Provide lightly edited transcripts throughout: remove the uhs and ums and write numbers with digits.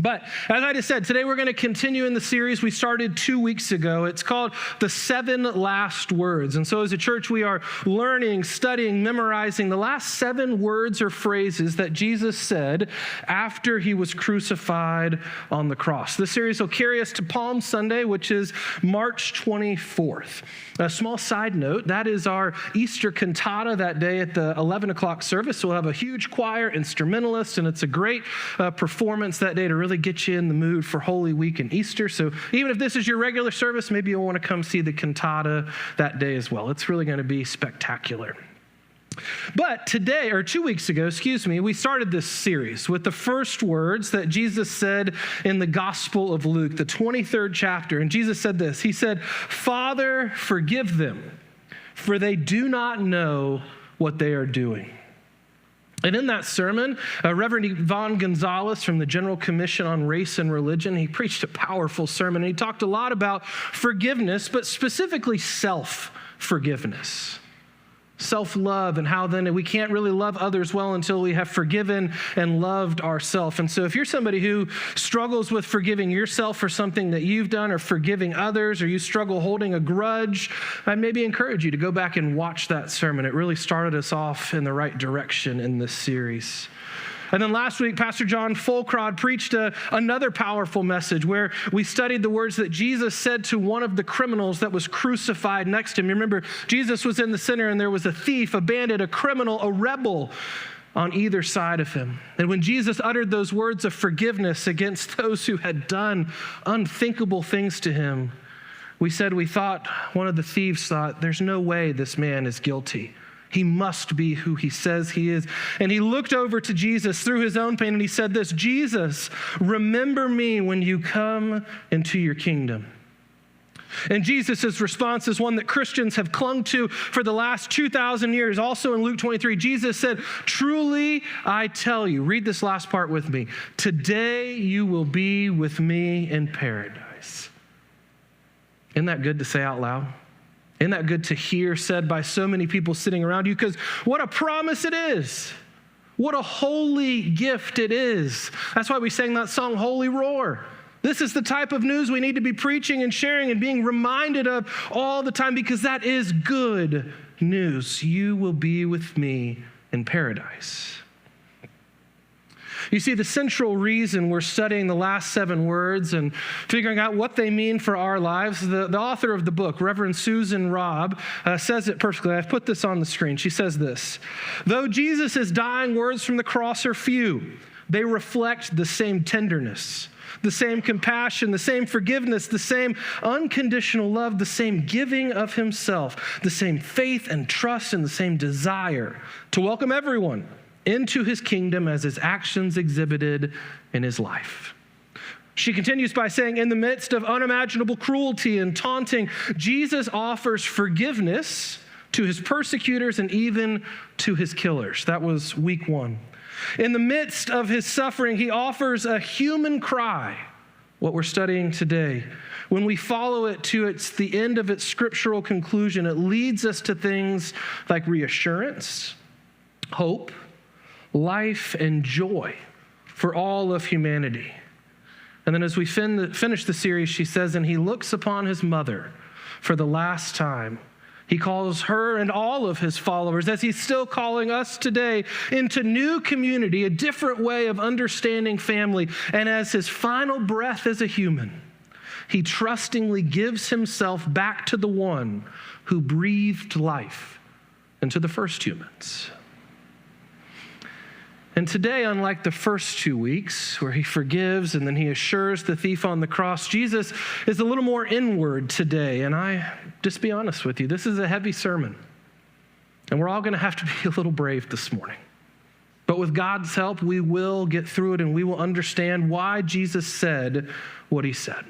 But as I just said, today we're going to continue in the series we started 2 weeks ago. It's called The 7 Last Words. And so as a church, we are learning, studying, memorizing the last 7 words or phrases that Jesus said after he was crucified on the cross. This series will carry us to Palm Sunday, which is March 24th. A small side note, that is our Easter cantata that day at the 11 o'clock service. We'll have a huge choir, instrumentalists, and it's a great performance that day to really get you in the mood for Holy Week and Easter. So even if this is your regular service, maybe you'll want to come see the cantata that day as well. It's really going to be spectacular. But today, or 2 weeks ago, we started this series with the first words that Jesus said in the Gospel of Luke, the 23rd chapter. And Jesus said this, he said, "Father, forgive them, for they do not know what they are doing." And in that sermon, Reverend Yvonne Gonzalez from the General Commission on Race and Religion, he preached a powerful sermon. And he talked a lot about forgiveness, but specifically self-forgiveness. Self-love, and how then we can't really love others well until we have forgiven and loved ourselves. And so if you're somebody who struggles with forgiving yourself for something that you've done or forgiving others, or you struggle holding a grudge, I maybe encourage you to go back and watch that sermon. It really started us off in the right direction in this series. And then last week, Pastor John Fulcrod preached another powerful message where we studied the words that Jesus said to one of the criminals that was crucified next to him. You remember, Jesus was in the center and there was a thief, a bandit, a criminal, a rebel on either side of him. And when Jesus uttered those words of forgiveness against those who had done unthinkable things to him, we thought, one of the thieves thought, there's no way this man is guilty. He must be who he says he is. And he looked over to Jesus through his own pain and he said this, "Jesus, remember me when you come into your kingdom." And Jesus' response is one that Christians have clung to for the last 2,000 years. Also in Luke 23, Jesus said, "Truly I tell you," read this last part with me, "today you will be with me in paradise." Isn't that good to say out loud? Isn't that good to hear said by so many people sitting around you? Because what a promise it is. What a holy gift it is. That's why we sang that song, Holy Roar. This is the type of news we need to be preaching and sharing and being reminded of all the time, because that is good news. You will be with me in paradise. You see, the central reason we're studying the last 7 words and figuring out what they mean for our lives, the author of the book, Reverend Susan Robb, says it perfectly. I've put this on the screen. She says this, "Though Jesus' dying words from the cross are few, they reflect the same tenderness, the same compassion, the same forgiveness, the same unconditional love, the same giving of himself, the same faith and trust, and the same desire to welcome everyone into his kingdom as his actions exhibited in his life." She continues by saying, in the midst of unimaginable cruelty and taunting, Jesus offers forgiveness to his persecutors and even to his killers. That was week 1. In the midst of his suffering, he offers a human cry, what we're studying today. When we follow it to the end of its scriptural conclusion, it leads us to things like reassurance, hope, life, and joy for all of humanity. And then as we finish the series, she says, and he looks upon his mother for the last time. He calls her and all of his followers, as he's still calling us today, into new community, a different way of understanding family. And as his final breath as a human, he trustingly gives himself back to the one who breathed life into the first humans. And today, unlike the first 2 weeks where he forgives and then he assures the thief on the cross, Jesus is a little more inward today. And I just be honest with you, this is a heavy sermon. And we're all going to have to be a little brave this morning. But with God's help, we will get through it and we will understand why Jesus said what he said.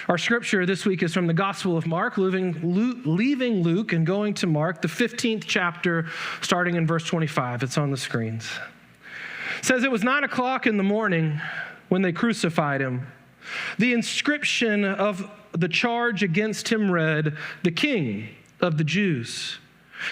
Our scripture this week is from the Gospel of Mark, leaving Luke and going to Mark, the 15th chapter, starting in verse 25. It's on the screens. It says, "It was 9 o'clock in the morning when they crucified him. The inscription of the charge against him read, 'The King of the Jews.'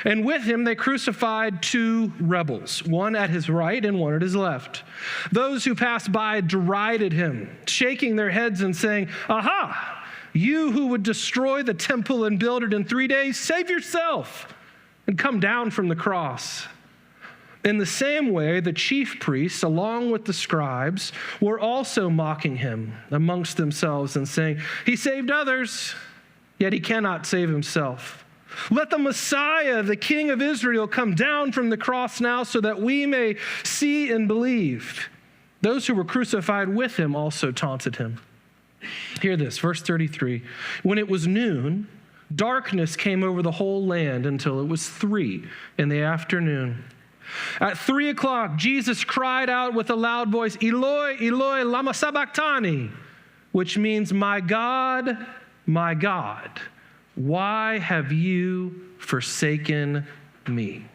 And with him they crucified two rebels, one at his right and one at his left. Those who passed by derided him, shaking their heads and saying, "Aha! You who would destroy the temple and build it in 3 days, save yourself and come down from the cross." In the same way, the chief priests, along with the scribes, were also mocking him amongst themselves and saying, "He saved others, yet he cannot save himself. Let the Messiah, the King of Israel, come down from the cross now so that we may see and believe." Those who were crucified with him also taunted him. Hear this, verse 33. When it was noon, darkness came over the whole land until it was 3 in the afternoon. At 3 o'clock, Jesus cried out with a loud voice, "Eloi, Eloi, lama sabachthani," which means, my God, why have you forsaken me?"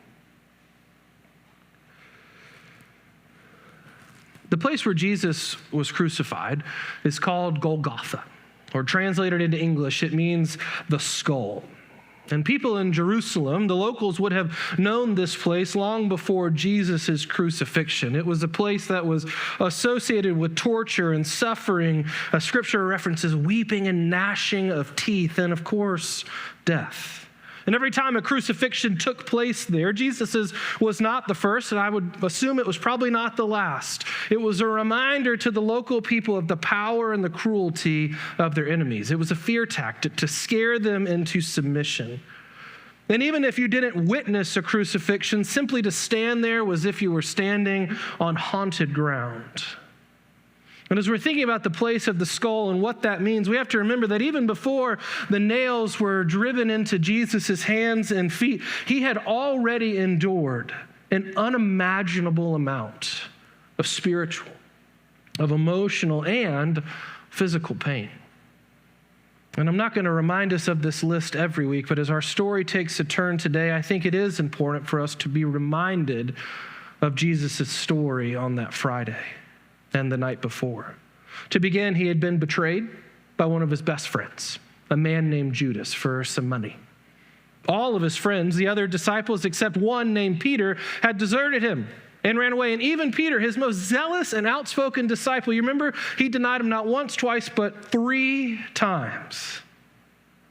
The place where Jesus was crucified is called Golgotha, or translated into English, it means the skull. And people in Jerusalem, the locals, would have known this place long before Jesus' crucifixion. It was a place that was associated with torture and suffering. Scripture references weeping and gnashing of teeth, and of course, death. And every time a crucifixion took place there, Jesus's was not the first, and I would assume it was probably not the last. It was a reminder to the local people of the power and the cruelty of their enemies. It was a fear tactic to scare them into submission. And even if you didn't witness a crucifixion, simply to stand there was as if you were standing on haunted ground. And as we're thinking about the place of the skull and what that means, we have to remember that even before the nails were driven into Jesus' hands and feet, he had already endured an unimaginable amount of spiritual, of emotional, and physical pain. And I'm not going to remind us of this list every week, but as our story takes a turn today, I think it is important for us to be reminded of Jesus' story on that Friday and the night before. To begin, he had been betrayed by one of his best friends, a man named Judas, for some money. All of his friends, the other disciples except one named Peter, had deserted him and ran away. And even Peter, his most zealous and outspoken disciple, you remember, he denied him not once, twice, but 3 times.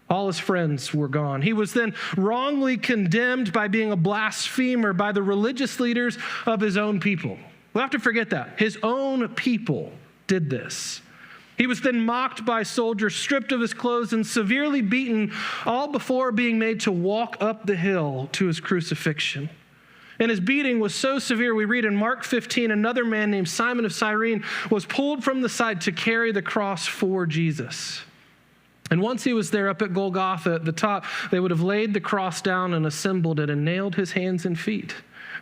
All his friends were gone. He was then wrongly condemned by being a blasphemer by the religious leaders of his own people. We'll have to forget that. His own people did this. He was then mocked by soldiers, stripped of his clothes, and severely beaten, all before being made to walk up the hill to his crucifixion. And his beating was so severe, we read in Mark 15, another man named Simon of Cyrene was pulled from the side to carry the cross for Jesus. And once he was there up at Golgotha at the top, they would have laid the cross down and assembled it and nailed his hands and feet,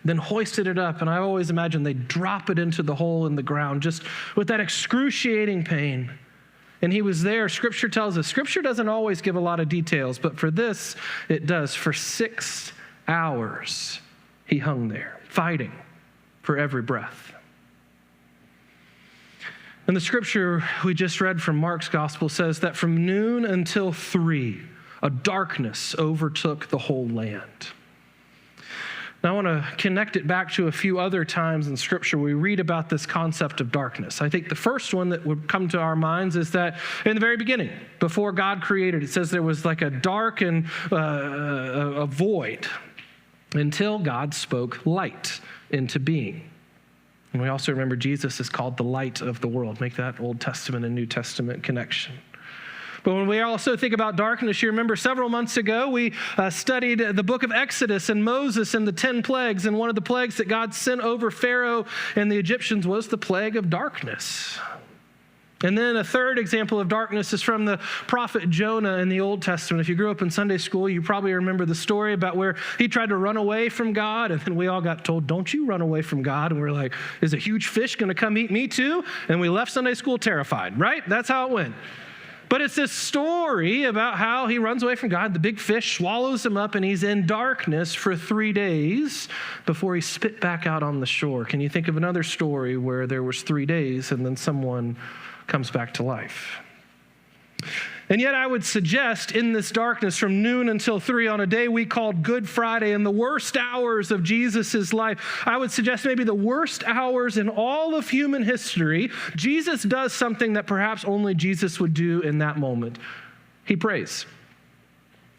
then hoisted it up. And I always imagine they'd drop it into the hole in the ground just with that excruciating pain. And he was there. Scripture tells us, Scripture doesn't always give a lot of details, but for this, it does. For 6 hours, he hung there, fighting for every breath. And the scripture we just read from Mark's gospel says that from noon until 3, a darkness overtook the whole land. Now, I want to connect it back to a few other times in Scripture we read about this concept of darkness. I think the first one that would come to our minds is that in the very beginning, before God created, it says there was like a dark and a void until God spoke light into being. And we also remember Jesus is called the light of the world. Make that Old Testament and New Testament connection. But when we also think about darkness, you remember several months ago, we studied the book of Exodus and Moses and the 10 plagues. And one of the plagues that God sent over Pharaoh and the Egyptians was the plague of darkness. And then a third example of darkness is from the prophet Jonah in the Old Testament. If you grew up in Sunday school, you probably remember the story about where he tried to run away from God. And then we all got told, don't you run away from God. And we're like, is a huge fish going to come eat me too? And we left Sunday school terrified, right? That's how it went. But it's this story about how he runs away from God. The big fish swallows him up, and he's in darkness for 3 days before he's spit back out on the shore. Can you think of another story where there was 3 days and then someone comes back to life? And yet I would suggest in this darkness from noon until 3 on a day we called Good Friday, in the worst hours of Jesus' life, I would suggest maybe the worst hours in all of human history, Jesus does something that perhaps only Jesus would do in that moment. He prays.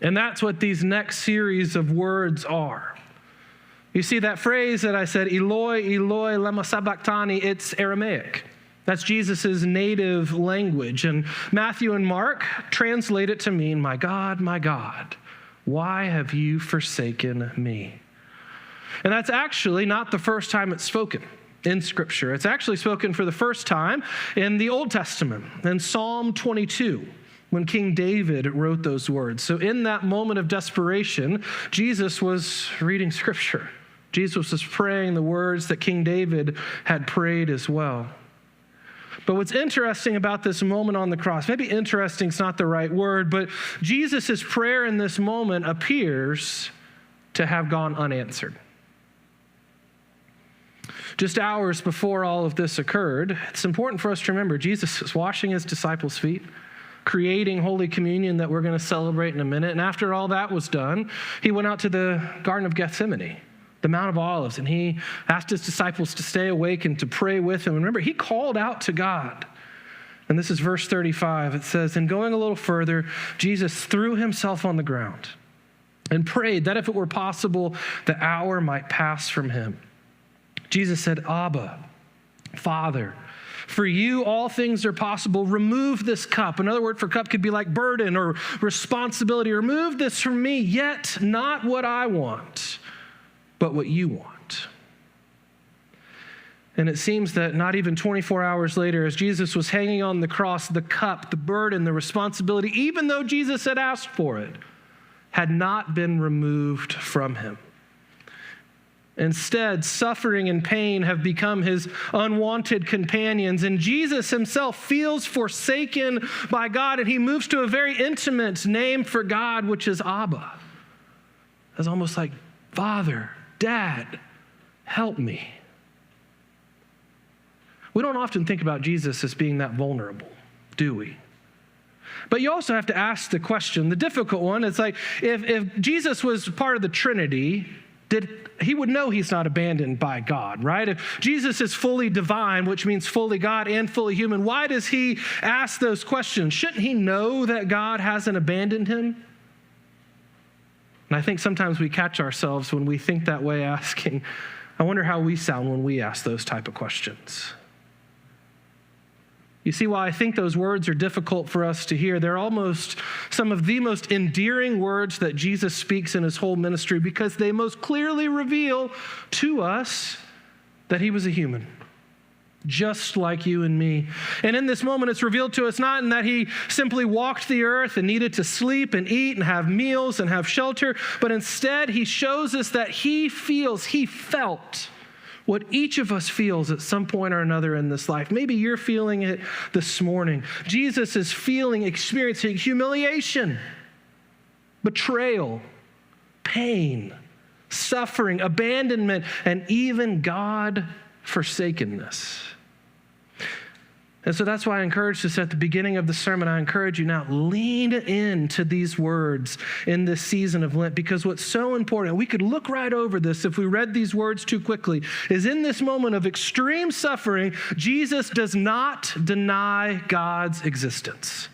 And that's what these next series of words are. You see that phrase that I said, Eloi, Eloi, lema sabachthani, it's Aramaic. That's Jesus' native language. And Matthew and Mark translate it to mean, my God, why have you forsaken me? And that's actually not the first time it's spoken in Scripture. It's actually spoken for the first time in the Old Testament, in Psalm 22, when King David wrote those words. So in that moment of desperation, Jesus was reading Scripture. Jesus was praying the words that King David had prayed as well. But what's interesting about this moment on the cross, maybe interesting is not the right word, but Jesus' prayer in this moment appears to have gone unanswered. Just hours before all of this occurred, it's important for us to remember Jesus was washing his disciples' feet, creating Holy Communion that we're going to celebrate in a minute. And after all that was done, he went out to the Garden of Gethsemane, the Mount of Olives, and he asked his disciples to stay awake and to pray with him. And remember, he called out to God. And this is verse 35. It says, and going a little further, Jesus threw himself on the ground and prayed that if it were possible, the hour might pass from him. Jesus said, Abba, Father, for you all things are possible. Remove this cup. Another word for cup could be like burden or responsibility. Remove this from me, yet not what I want, but what you want. And it seems that not even 24 hours later, as Jesus was hanging on the cross, the cup, the burden, the responsibility, even though Jesus had asked for it, had not been removed from him. Instead, suffering and pain have become his unwanted companions, and Jesus himself feels forsaken by God, and he moves to a very intimate name for God, which is Abba. It's almost like, Father, Dad, help me. We don't often think about Jesus as being that vulnerable, do we? But you also have to ask the question, the difficult one. It's like, if Jesus was part of the Trinity, he would know he's not abandoned by God, right? If Jesus is fully divine, which means fully God and fully human, why does he ask those questions? Shouldn't he know that God hasn't abandoned him? And I think sometimes we catch ourselves when we think that way, asking, I wonder how we sound when we ask those type of questions. You see why I think those words are difficult for us to hear. They're almost some of the most endearing words that Jesus speaks in his whole ministry, because they most clearly reveal to us that he was a human, just like you and me. And in this moment, it's revealed to us not in that he simply walked the earth and needed to sleep and eat and have meals and have shelter, but instead he shows us that he felt what each of us feels at some point or another in this life. Maybe you're feeling it this morning. Jesus is experiencing humiliation, betrayal, pain, suffering, abandonment, and even God forsakenness. And so that's why I encouraged us at the beginning of the sermon. I encourage you now, lean into these words in this season of Lent, because what's so important, we could look right over this if we read these words too quickly, is in this moment of extreme suffering, Jesus does not deny God's existence.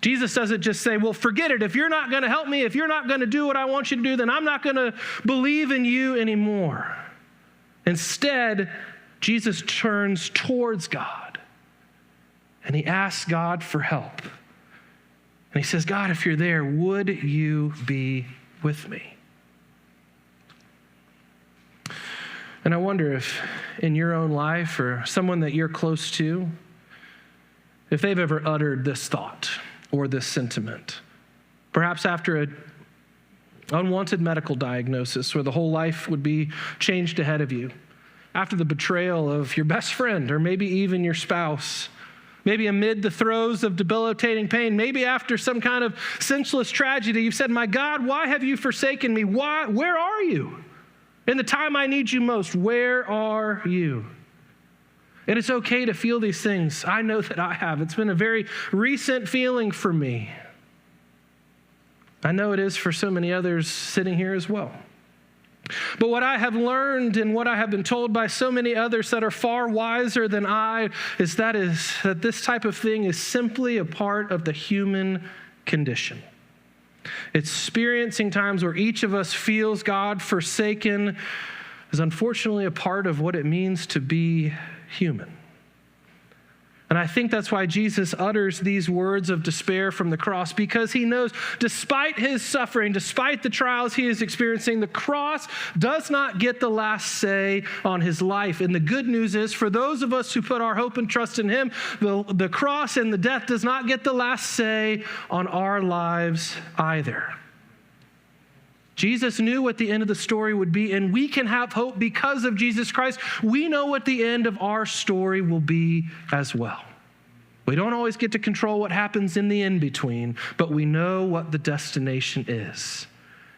Jesus doesn't just say, well, forget it. If you're not going to help me, if you're not going to do what I want you to do, then I'm not going to believe in you anymore. Instead, Jesus turns towards God. And he asks God for help. And he says, God, if you're there, would you be with me? And I wonder if in your own life or someone that you're close to, if they've ever uttered this thought or this sentiment, perhaps after an unwanted medical diagnosis where the whole life would be changed ahead of you, after the betrayal of your best friend or maybe even your spouse, maybe amid the throes of debilitating pain, maybe after some kind of senseless tragedy, you've said, my God, why have you forsaken me? Where are you? In the time I need you most, where are you? And it's okay to feel these things. I know that I have. It's been a very recent feeling for me. I know it is for so many others sitting here as well. But what I have learned and what I have been told by so many others that are far wiser than I is that this type of thing is simply a part of the human condition. Experiencing times where each of us feels God forsaken is unfortunately a part of what it means to be human. And I think that's why Jesus utters these words of despair from the cross, because he knows despite his suffering, despite the trials he is experiencing, the cross does not get the last say on his life. And the good news is, for those of us who put our hope and trust in him, the cross and the death does not get the last say on our lives either. Jesus knew what the end of the story would be, and we can have hope because of Jesus Christ. We know what the end of our story will be as well. We don't always get to control what happens in the in-between, but we know what the destination is.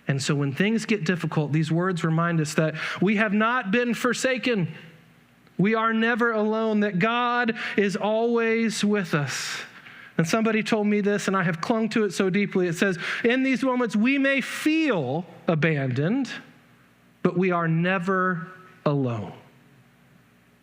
And so when things get difficult, these words remind us that we have not been forsaken. We are never alone, that God is always with us. And somebody told me this, and I have clung to it so deeply. It says, in these moments, we may feel abandoned, but we are never alone.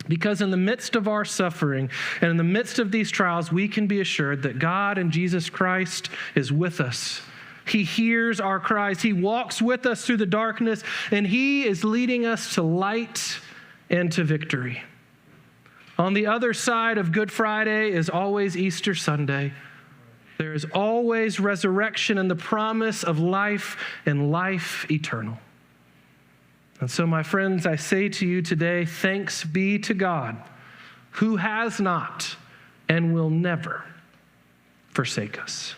Because in the midst of our suffering and in the midst of these trials, we can be assured that God and Jesus Christ is with us. He hears our cries. He walks with us through the darkness, and he is leading us to light and to victory. On the other side of Good Friday is always Easter Sunday. There is always resurrection and the promise of life and life eternal. And so, my friends, I say to you today, thanks be to God, who has not and will never forsake us.